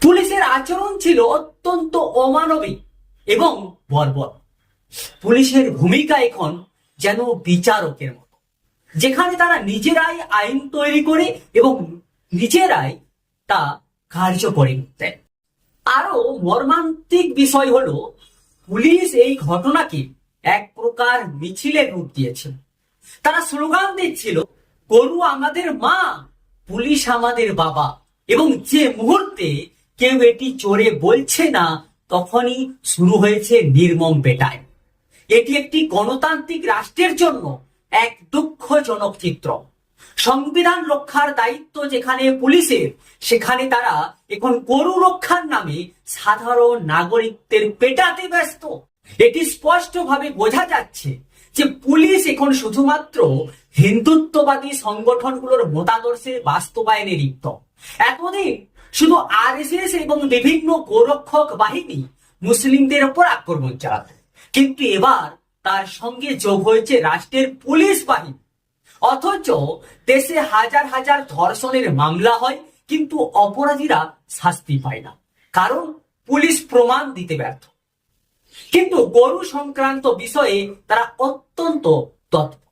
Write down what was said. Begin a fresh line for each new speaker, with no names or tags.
পুলিশের আচরণ ছিল অত্যন্ত অমানবিক এবং বর্বর। পুলিশের ভূমিকা এখন যেন বিচারকের মতো, যেখানে তারা নিজেরাই আইন তৈরি করে এবং নিজেরাই তা কার্যকরী দেয়। আরো মর্মান্তিক বিষয় হলো, পুলিশ এই ঘটনাকে এক প্রকার মিছিলের রূপ দিয়েছিল। তারা স্লোগান দিচ্ছিল, গরু আমাদের মা, পুলিশ আমাদের বাবা। এবং যে মুহূর্তে কেউ এটি চড়ে বলছে না, তখনই শুরু হয়েছে নির্মম পেটায়। এটি একটি গণতান্ত্রিক রাষ্ট্রের জন্য এক দুঃখজনক চিত্র। সংবিধান রক্ষার দায়িত্ব যেখানে পুলিশের, সেখানে তারা এখন গরু রক্ষার নামে সাধারণ নাগরিকদের পেটাতে ব্যস্ত। এটি স্পষ্টভাবে বোঝা যাচ্ছে যে পুলিশ এখন শুধুমাত্র হিন্দুত্ববাদী সংগঠনগুলোর মতাদর্শের বাস্তবায়নে লিপ্ত। এতদিন শুধু আরএসএস এবং বিভিন্ন গোরক্ষক বাহিনী মুসলিমদের উপর আক্রমণ চালাত, কিন্তু এবার তার সঙ্গে যোগ হয়েছে রাষ্ট্রের পুলিশ বাহিনী। অথচ দেশে হাজার হাজার ধর্ষণের মামলা হয়, কিন্তু অপরাধীরা শাস্তি পায় না, কারণ পুলিশ প্রমাণ দিতে ব্যর্থ। কিন্তু গরু সংক্রান্ত বিষয়ে তারা অত্যন্ত তৎপর।